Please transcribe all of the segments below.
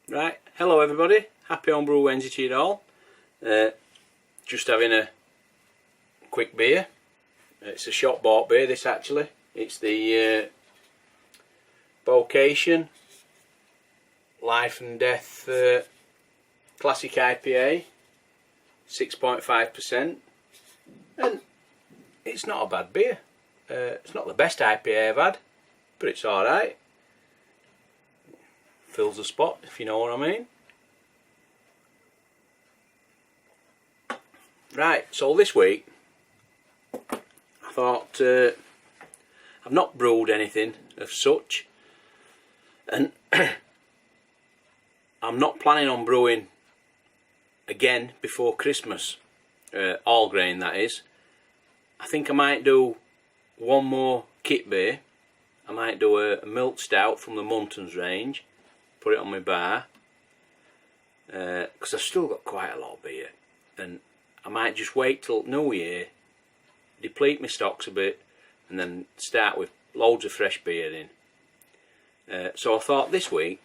Right, hello everybody, happy Homebrew Wednesday to you all. Just having a quick beer. It's a shop bought beer this actually. It's the Vocation Life and Death Classic IPA, 6.5%, and it's not a bad beer. It's not the best IPA I've had, but it's alright. Fills the spot, if you know what I mean. Right, so this week I thought I've not brewed anything of such, and I'm not planning on brewing again before Christmas, all grain that is. I think I might do one more kit beer. I might do a milk stout from the Muntons range, put it on my bar, because I've still got quite a lot of beer, and I might just wait till New Year, deplete my stocks a bit, and then start with loads of fresh beer in. So I thought this week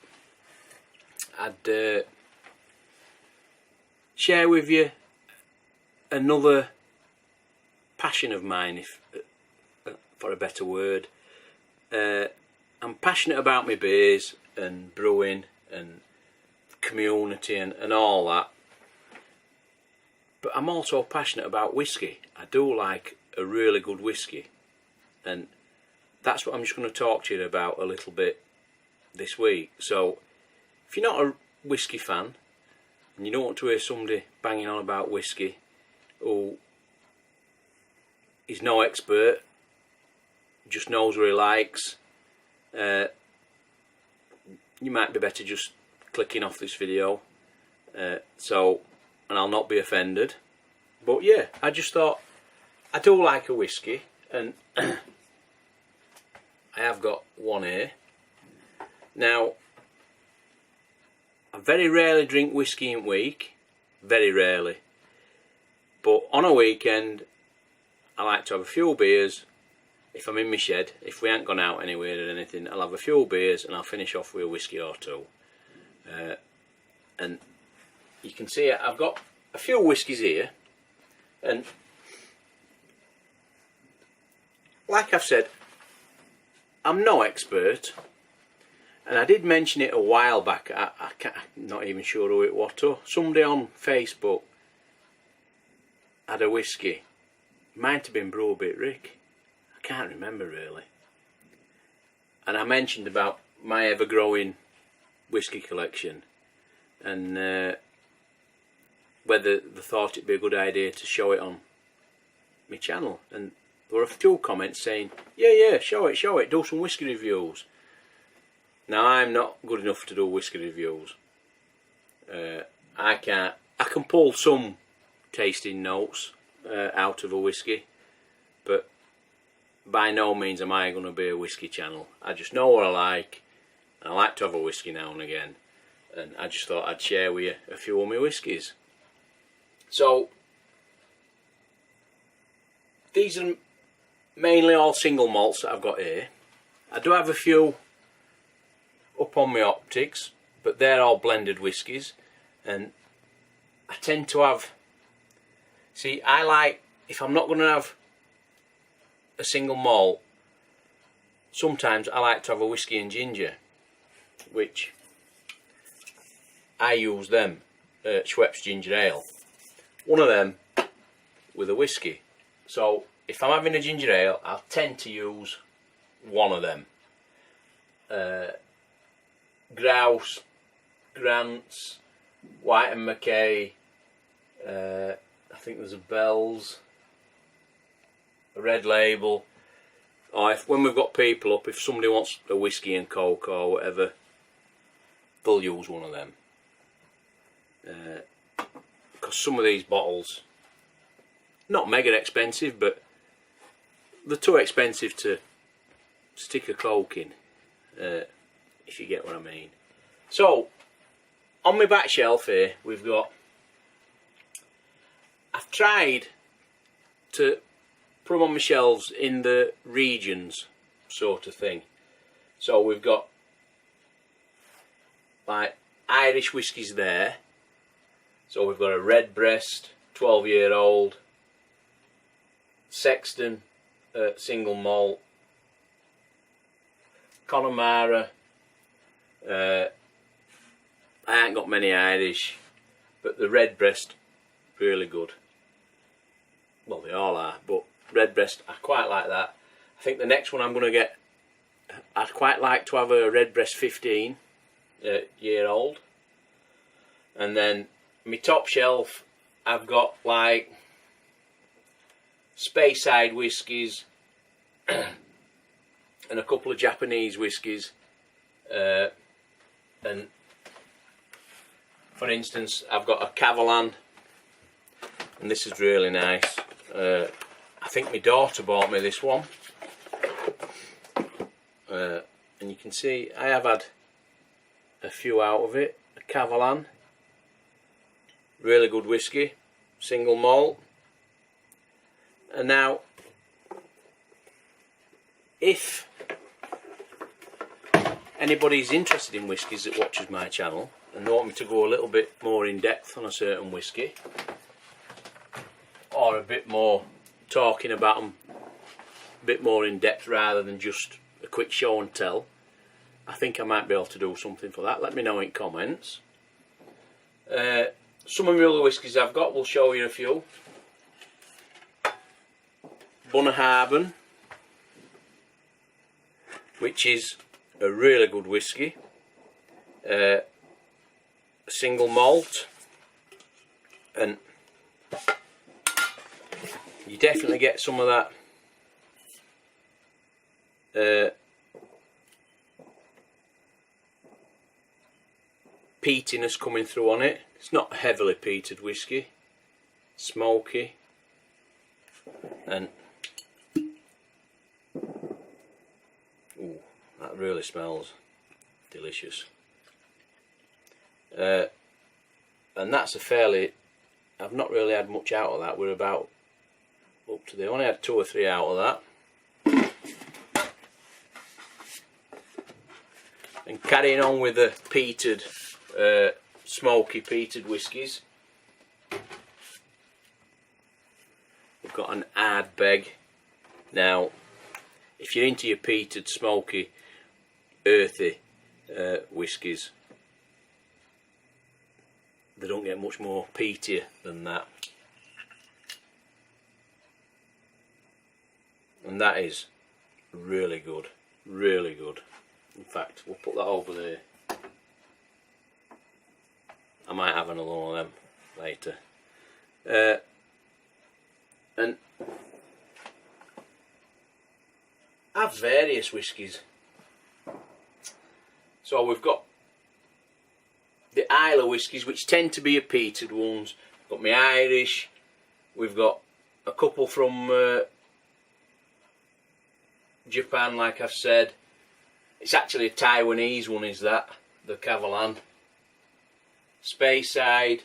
I'd share with you another passion of mine, if for a better word. I'm passionate about my beers and brewing and community and all that, but I'm also passionate about whiskey. I do like a really good whiskey, and that's what I'm just going to talk to you about a little bit this week. So if you're not a whiskey fan and you don't want to hear somebody banging on about whiskey who is no expert, just knows what he likes, you might be better just clicking off this video, and I'll not be offended. But yeah, I just thought I do like a whiskey, and I have got one here. Now, I very rarely drink whiskey in a week, very rarely, but on a weekend I like to have a few beers. If I'm in my shed, if we ain't gone out anywhere or anything, I'll have a few beers and I'll finish off with a whiskey or two. And you can see I've got a few whiskies here, and like I've said, I'm no expert, and I did mention it a while back. I'm not even sure who it was. Somebody on Facebook had a whiskey, might have been Brew Bit Rick, I can't remember really, and I mentioned about my ever-growing whiskey collection, and whether they thought it'd be a good idea to show it on my channel, and there were a few comments saying, yeah, show it, do some whiskey reviews. Now, I'm not good enough to do whiskey reviews. I can pull some tasting notes out of a whiskey, but by no means am I going to be a whiskey channel. I just know what I like, and I like to have a whiskey now and again, and I just thought I'd share with you a few of my whiskies. So these are mainly all single malts that I've got here. I do have a few up on my optics, but they're all blended whiskies, and I tend to have, I like, if I'm not going to have a single malt, sometimes I like to have a whiskey and ginger, which I use them, Schweppes ginger ale, one of them with a whiskey. So if I'm having a ginger ale, I'll tend to use one of them. Grouse, Grants, White and Mackay, I think there's a Bell's, a Red Label, or when we've got people up, if somebody wants a whiskey and coke or whatever, they'll use one of them, because some of these bottles, not mega expensive, but they're too expensive to stick a coke in, if you get what I mean. So on my back shelf here we've got, I've tried to put them on my shelves in the regions sort of thing. So we've got like Irish whiskies there. So we've got a Redbreast 12-year-old, Sexton single malt, Connemara. I ain't got many Irish, but the Redbreast really good. Well, they all are, but Redbreast, I quite like that. I think the next one I'm going to get, I'd quite like to have a Redbreast 15-year-old. And then my top shelf, I've got like Speyside whiskies and a couple of Japanese whiskies. And for instance, I've got a Cavalan, and this is really nice. I think my daughter bought me this one. And you can see I have had a few out of it. A Cavalan, really good whiskey, single malt. And now, if anybody's interested in whiskies that watches my channel and they want me to go a little bit more in depth on a certain whiskey, or a bit more talking about them a bit more in depth rather than just a quick show and tell, I think I might be able to do something for that. Let me know in comments. Some of my other whiskies I've got, we'll show you a few. Bunnahabhain, which is a really good whiskey, single malt, and you definitely get some of that peatiness coming through on it. It's not a heavily peated whiskey, smoky, and ooh, that really smells delicious. And that's a fairly, I've not really had much out of that. We're about up to the, I only had 2 or 3 out of that. And carrying on with the peated, smoky peated whiskies, we've got an Ardbeg. Now, if you're into your peated, smoky, earthy whiskies, they don't get much more peatier than that. And that is really good, really good. In fact, we'll put that over there. I might have another one of them later. And I have various whiskies. So we've got the Islay whiskies, which tend to be a peated ones. We've got my Irish. We've got a couple from Japan, like I've said. It's actually a Taiwanese one, is that, the Cavalan. Speyside,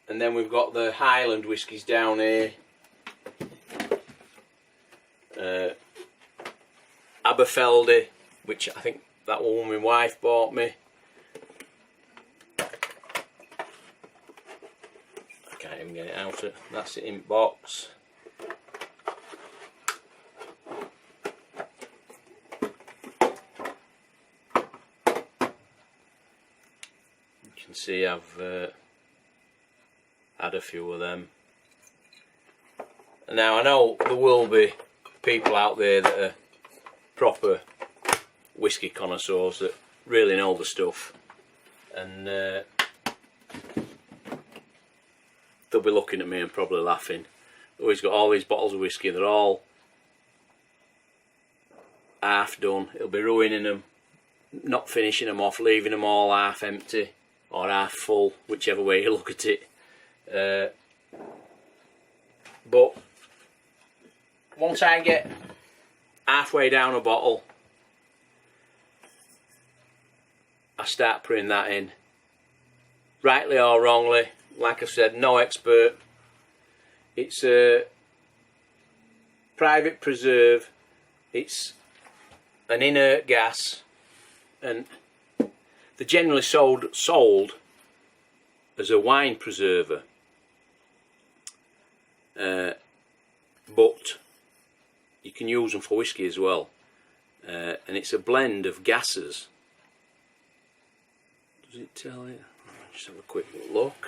and then we've got the Highland whiskies down here. Aberfeldy, which I think that one my wife bought me. I can't even get it out. That's it in box. You can see I've had a few of them. Now I know there will be people out there that are proper whiskey connoisseurs that really know the stuff, and they'll be looking at me and probably laughing. Oh, he's got all these bottles of whiskey, they're all half done. He'll be ruining them, not finishing them off, leaving them all half empty or half full, whichever way you look at it. But once I get halfway down a bottle, I start putting that in. Rightly or wrongly, like I said, no expert. It's a private preserve. It's an inert gas, and they're generally sold as a wine preserver, but you can use them for whiskey as well, and it's a blend of gases. Does it tell you? Just have a quick look.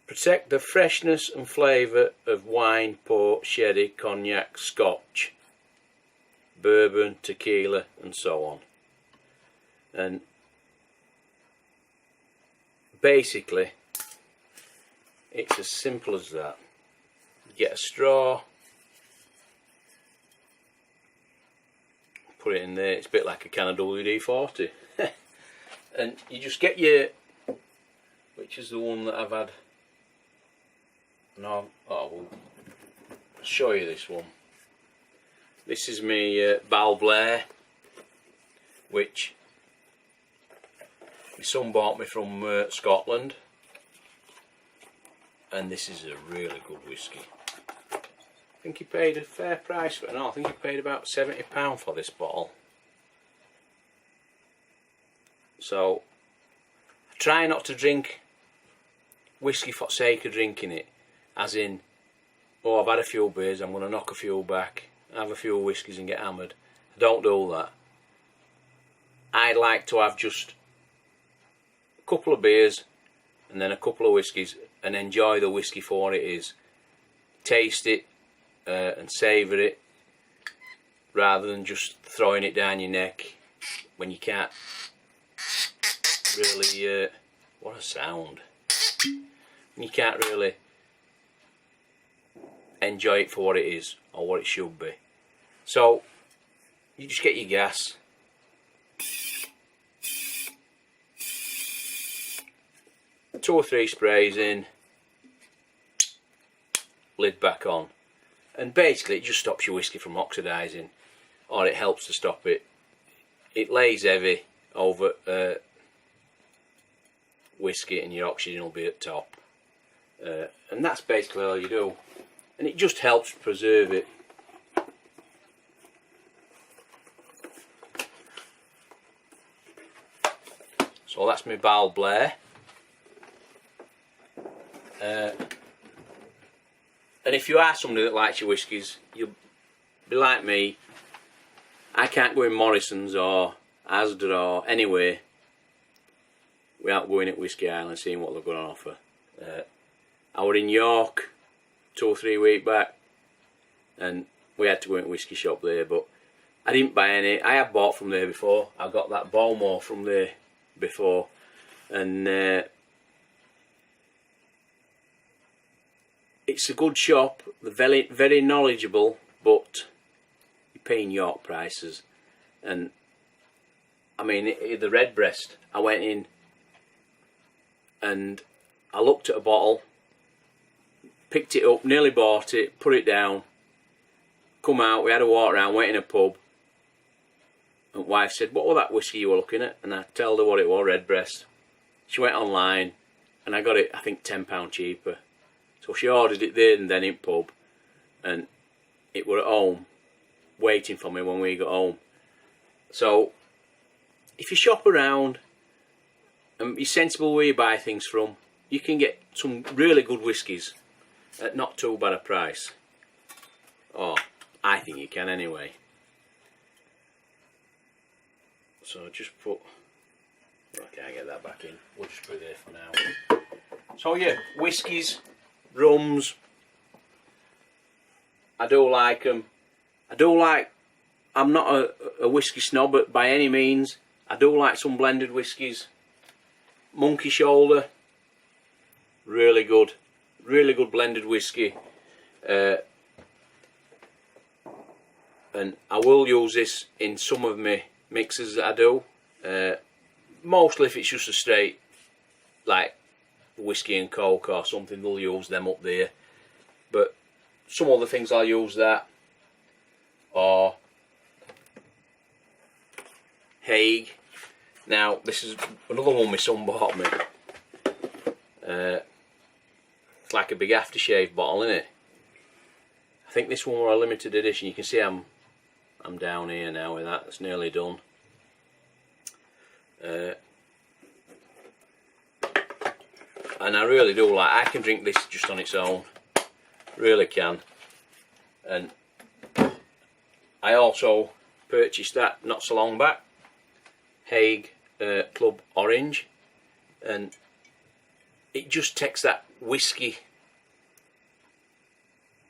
Protect the freshness and flavour of wine, port, sherry, cognac, scotch, bourbon, tequila and so on. And basically it's as simple as that. You get a straw, put it in there, it's a bit like a can of WD-40 and you just get your, which is the one that I've had. No, we'll show you this one. This is my Bal Blair, which my son bought me from Scotland, and this is a really good whiskey. I think he paid a fair price for it. No, I think he paid about £70 for this bottle. So I try not to drink whiskey for the sake of drinking it. As in, oh, I've had a few beers, I'm going to knock a few back, have a few whiskies and get hammered. I don't do that. I like to have just a couple of beers and then a couple of whiskies and enjoy the whiskey for what it is. Taste it and savour it, rather than just throwing it down your neck when you can't really, what a sound, when you can't really enjoy it for what it is or what it should be. So you just get your gas, two or three sprays in, lid back on, and basically it just stops your whiskey from oxidising, or it helps to stop it. It lays heavy over whiskey and your oxygen will be at top, and that's basically all you do. And it just helps preserve it. So that's my Bal Blair. And if you are somebody that likes your whiskies, you'll be like me. I can't go in Morrison's or Asda or anywhere without going at Whiskey Island and seeing what they've got on offer. I were in York 2 or 3 weeks back, and we had to go in a whiskey shop there, but I didn't buy any. I have bought from there before. I got that Balmore from there before, and it's a good shop. They're very, very knowledgeable, but you're paying York prices. And I mean, the Redbreast, I went in and I looked at a bottle, picked it up, nearly bought it, put it down, come out, we had a walk around, went in a pub, and wife said, what was that whiskey you were looking at? And I told her what it was, Redbreast. She went online and I got it, I think £10 cheaper. So she ordered it there and then in pub, and it were at home waiting for me when we got home. So if you shop around and be sensible where you buy things from, you can get some really good whiskies at not too bad a price. Oh, I think you can anyway. So just put, I can't get that back in, we'll just put it there for now. So yeah, whiskies, rums, I do like them. I'm not a whiskey snob by any means. I do like some blended whiskies. Monkey Shoulder, really good blended whiskey, and I will use this in some of my mixes that I do, mostly if it's just a straight like whiskey and coke or something, they'll use them up there, but some other things I'll use that, or Hague. Now this is another one my son bought me. It's like a big aftershave bottle, isn't it? I think this one was a limited edition. You can see I'm I'm down here now with that. It's nearly done. And I really do like, I can drink this just on its own, really can. And I also purchased that not so long back, Hague Club Orange, and it just takes that whisky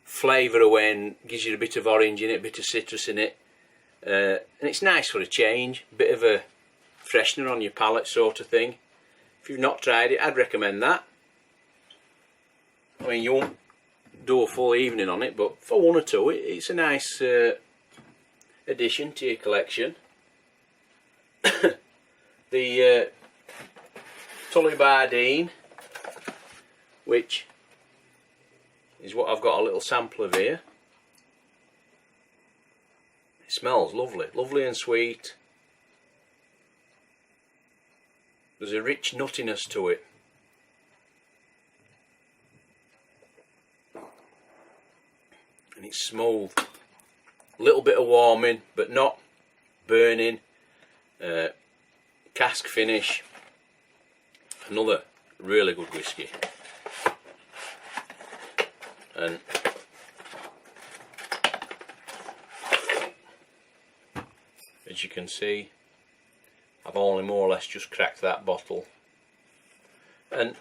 flavour away and gives you a bit of orange in it, a bit of citrus in it, and it's nice for a change, a bit of a freshener on your palate sort of thing. If you've not tried it, I'd recommend that. I mean, you won't do a full evening on it, but for one or two, it's a nice addition to your collection. The Tully Bardeen, which is what I've got a little sample of here. It smells lovely, lovely and sweet. There's a rich nuttiness to it. And it's smooth. A little bit of warming, but not burning. Cask finish. Another really good whisky. And as you can see, I've only more or less just cracked that bottle, and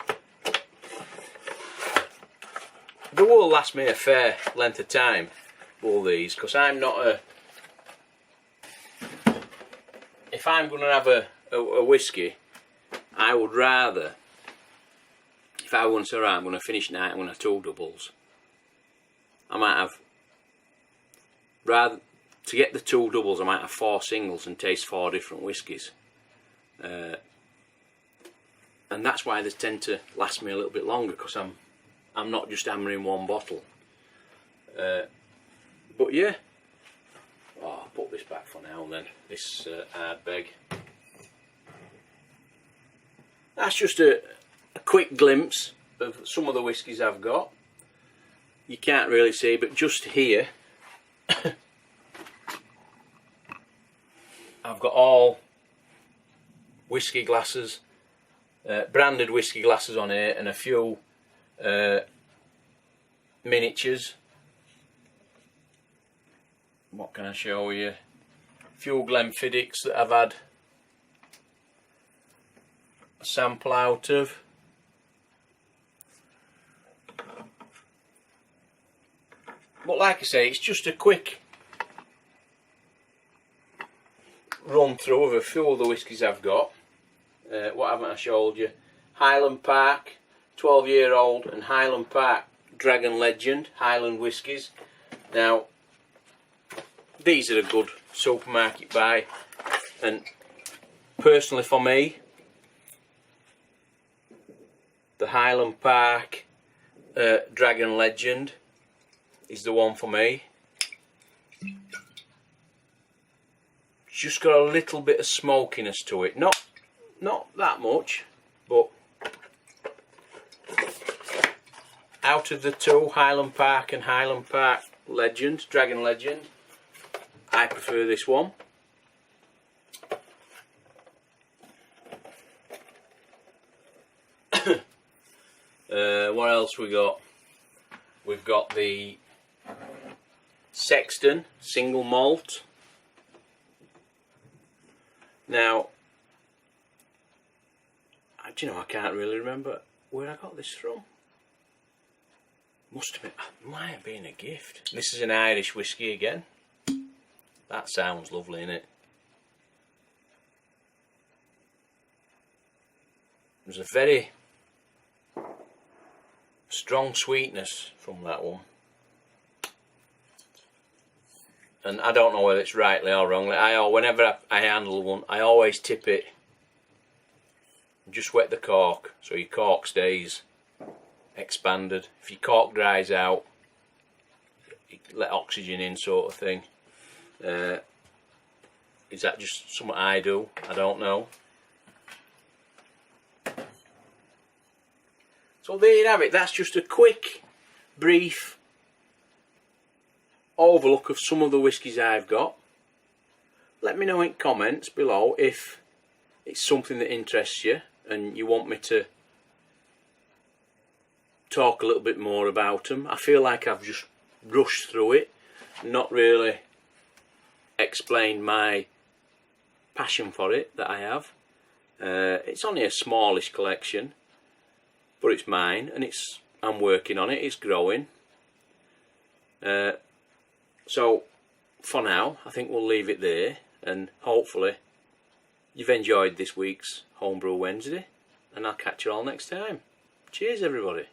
they will last me a fair length of time, all these, because I'm not a, if I'm going to have a whisky, I would rather, if I want to say, right, I'm going to finish tonight, I'm going to have 2 doubles, I might have, rather, to get the 2 doubles, I might have 4 singles and taste 4 different whiskies. And that's why they tend to last me a little bit longer, because I'm not just hammering 1 bottle. But yeah, I'll put this back for now then, this Ardbeg. That's just a quick glimpse of some of the whiskies I've got. You can't really see, but just here I've got all whisky glasses, branded whisky glasses on here, and a few miniatures. What can I show you? A few Glenfiddichs that I've had a sample out of. But like I say, it's just a quick run through of a few of the whiskies I've got. What haven't I showed you? Highland Park 12-year-old and Highland Park Dragon Legend Highland whiskies. Now these are a good supermarket buy, and personally for me, the Highland Park Dragon Legend is the one for me. Just got a little bit of smokiness to it, not that much, but out of the 2, Highland Park and Highland Park Legend, Dragon Legend, I prefer this one. What else we got? We've got the Sexton single malt. Now, do you know, I can't really remember where I got this from. Must have been, might have been a gift. This is an Irish whiskey again. That sounds lovely, innit? There's a very strong sweetness from that one. And I don't know whether it's rightly or wrongly. Whenever I handle one, I always tip it. Just wet the cork, so your cork stays expanded. If your cork dries out, you let oxygen in, sort of thing. Is that just something I do? I don't know. So there you have it. That's just a quick, brief overlook of some of the whiskies I've got. let me know in comments below if it's something that interests you and you want me to talk a little bit more about them. I feel like I've just rushed through it, not really explained my passion for it that I have. It's only a smallish collection, but it's mine, and I'm working on it. It's growing. So for now, I think we'll leave it there, and hopefully you've enjoyed this week's Homebrew Wednesday, and I'll catch you all next time. Cheers, everybody.